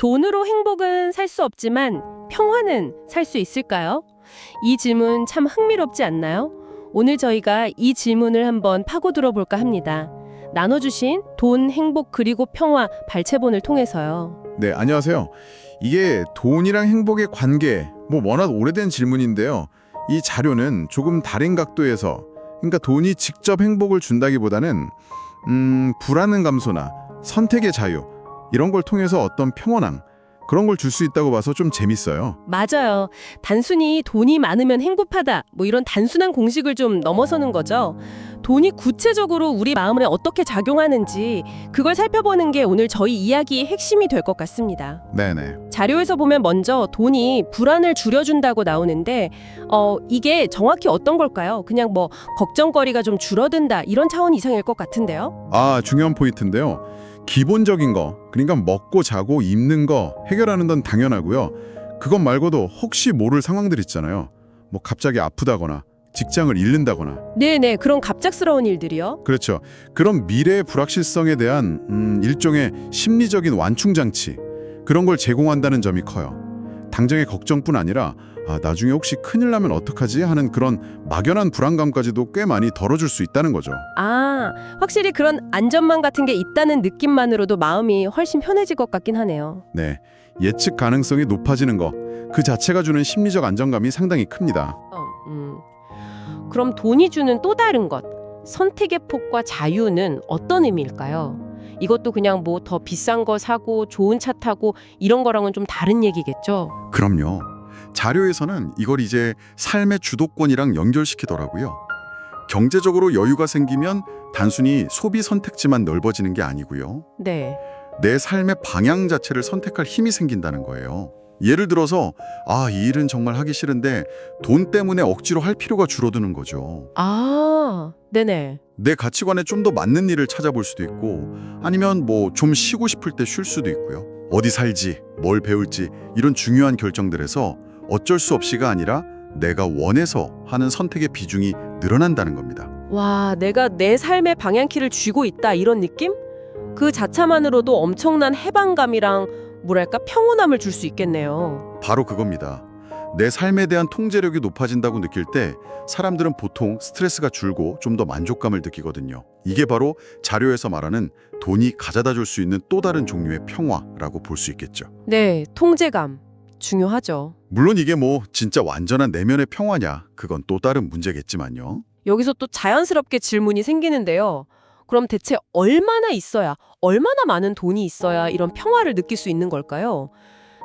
돈으로 행복은 살 수 없지만 평화는 살 수 있을까요? 이 질문 참 흥미롭지 않나요? 오늘 저희가 이 질문을 한번 파고들어 볼까 합니다. 나눠주신 돈, 행복 그리고 평화 발췌본을 통해서요. 네, 안녕하세요. 이게 돈이랑 행복의 관계, 워낙 오래된 질문인데요. 이 자료는 조금 다른 각도에서, 그러니까 돈이 직접 행복을 준다기보다는 불안한 감소나 선택의 자유, 이런 걸 통해서 어떤 평온함, 그런 걸 줄 수 있다고 봐서 좀 재밌어요. 맞아요. 단순히 돈이 많으면 행복하다, 이런 단순한 공식을 좀 넘어서는 거죠. 돈이 구체적으로 우리 마음에 어떻게 작용하는지 그걸 살펴보는 게 오늘 저희 이야기의 핵심이 될 것 같습니다. 네네. 자료에서 보면 먼저 돈이 불안을 줄여준다고 나오는데 이게 정확히 어떤 걸까요? 그냥 걱정거리가 좀 줄어든다 이런 차원 이상일 것 같은데요. 중요한 포인트인데요. 기본적인 거, 그러니까 먹고 자고 입는 거 해결하는 건 당연하고요. 그것 말고도 혹시 모를 상황들 있잖아요. 갑자기 아프다거나 직장을 잃는다거나. 네네, 그런 갑작스러운 일들이요. 그렇죠. 그런 미래의 불확실성에 대한 일종의 심리적인 완충장치, 그런 걸 제공한다는 점이 커요. 당장의 걱정뿐 아니라 나중에 혹시 큰일 나면 어떡하지 하는 그런 막연한 불안감까지도 꽤 많이 덜어줄 수 있다는 거죠. 확실히 그런 안전망 같은 게 있다는 느낌만으로도 마음이 훨씬 편해질 것 같긴 하네요. 네, 예측 가능성이 높아지는 거, 그 자체가 주는 심리적 안정감이 상당히 큽니다. 그럼 돈이 주는 또 다른 것, 선택의 폭과 자유는 어떤 의미일까요? 이것도 그냥 더 비싼 거 사고 좋은 차 타고 이런 거랑은 좀 다른 얘기겠죠? 그럼요. 자료에서는 이걸 이제 삶의 주도권이랑 연결시키더라고요. 경제적으로 여유가 생기면 단순히 소비 선택지만 넓어지는 게 아니고요. 네. 내 삶의 방향 자체를 선택할 힘이 생긴다는 거예요. 예를 들어서 이 일은 정말 하기 싫은데 돈 때문에 억지로 할 필요가 줄어드는 거죠. 네네. 내 가치관에 좀 더 맞는 일을 찾아볼 수도 있고 아니면 좀 쉬고 싶을 때 쉴 수도 있고요. 어디 살지, 뭘 배울지 이런 중요한 결정들에서 어쩔 수 없이가 아니라 내가 원해서 하는 선택의 비중이 늘어난다는 겁니다. 와, 내가 내 삶의 방향키를 쥐고 있다 이런 느낌? 그 자체만으로도 엄청난 해방감이랑 평온함을 줄 수 있겠네요. 바로 그겁니다. 내 삶에 대한 통제력이 높아진다고 느낄 때 사람들은 보통 스트레스가 줄고 좀 더 만족감을 느끼거든요. 이게 바로 자료에서 말하는 돈이 가져다 줄 수 있는 또 다른 종류의 평화라고 볼 수 있겠죠. 네, 통제감. 중요하죠. 물론 이게 진짜 완전한 내면의 평화냐, 그건 또 다른 문제겠지만요. 여기서 또 자연스럽게 질문이 생기는데요. 그럼 대체 얼마나 많은 돈이 있어야 이런 평화를 느낄 수 있는 걸까요?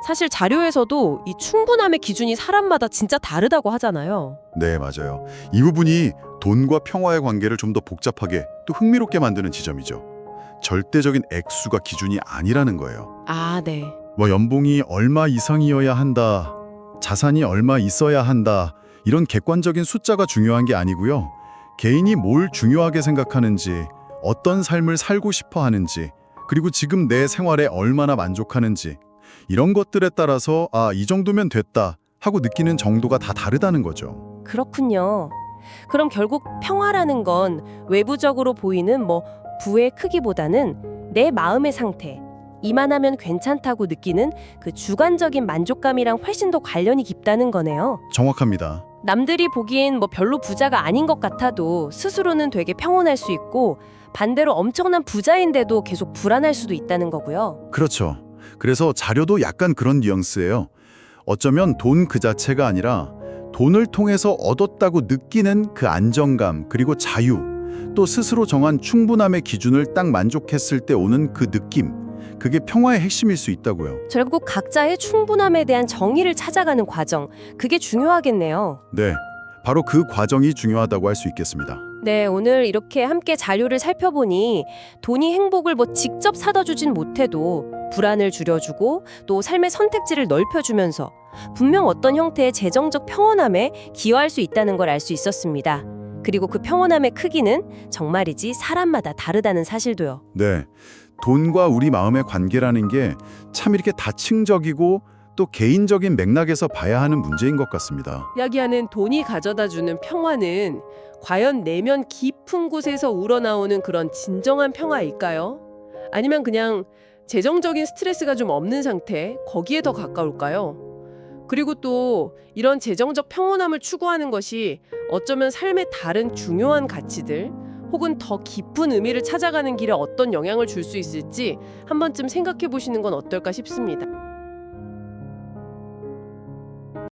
사실 자료에서도 이 충분함의 기준이 사람마다 진짜 다르다고 하잖아요. 네, 맞아요. 이 부분이 돈과 평화의 관계를 좀 더 복잡하게 또 흥미롭게 만드는 지점이죠. 절대적인 액수가 기준이 아니라는 거예요. 네. 연봉이 얼마 이상이어야 한다, 자산이 얼마 있어야 한다, 이런 객관적인 숫자가 중요한 게 아니고요. 개인이 뭘 중요하게 생각하는지, 어떤 삶을 살고 싶어 하는지, 그리고 지금 내 생활에 얼마나 만족하는지, 이런 것들에 따라서 이 정도면 됐다 하고 느끼는 정도가 다 다르다는 거죠. 그렇군요. 그럼 결국 평화라는 건 외부적으로 보이는 부의 크기보다는 내 마음의 상태, 이만하면 괜찮다고 느끼는 그 주관적인 만족감이랑 훨씬 더 관련이 깊다는 거네요. 정확합니다. 남들이 보기엔 별로 부자가 아닌 것 같아도 스스로는 되게 평온할 수 있고 반대로 엄청난 부자인데도 계속 불안할 수도 있다는 거고요. 그렇죠. 그래서 자료도 약간 그런 뉘앙스예요. 어쩌면 돈 그 자체가 아니라 돈을 통해서 얻었다고 느끼는 그 안정감, 그리고 자유, 또 스스로 정한 충분함의 기준을 딱 만족했을 때 오는 그 느낌, 그게 평화의 핵심일 수 있다고요. 결국 각자의 충분함에 대한 정의를 찾아가는 과정, 그게 중요하겠네요. 네, 바로 그 과정이 중요하다고 할 수 있겠습니다. 네, 오늘 이렇게 함께 자료를 살펴보니 돈이 행복을 직접 사다 주진 못해도 불안을 줄여주고 또 삶의 선택지를 넓혀주면서 분명 어떤 형태의 재정적 평온함에 기여할 수 있다는 걸 알 수 있었습니다. 그리고 그 평온함의 크기는 정말이지 사람마다 다르다는 사실도요. 네, 돈과 우리 마음의 관계라는 게 참 이렇게 다층적이고 또 개인적인 맥락에서 봐야 하는 문제인 것 같습니다. 이야기하는 돈이 가져다주는 평화는 과연 내면 깊은 곳에서 우러나오는 그런 진정한 평화일까요? 아니면 그냥 재정적인 스트레스가 좀 없는 상태, 거기에 더 가까울까요? 그리고 또 이런 재정적 평온함을 추구하는 것이 어쩌면 삶의 다른 중요한 가치들 혹은 더 깊은 의미를 찾아가는 길에 어떤 영향을 줄 수 있을지 한 번쯤 생각해 보시는 건 어떨까 싶습니다.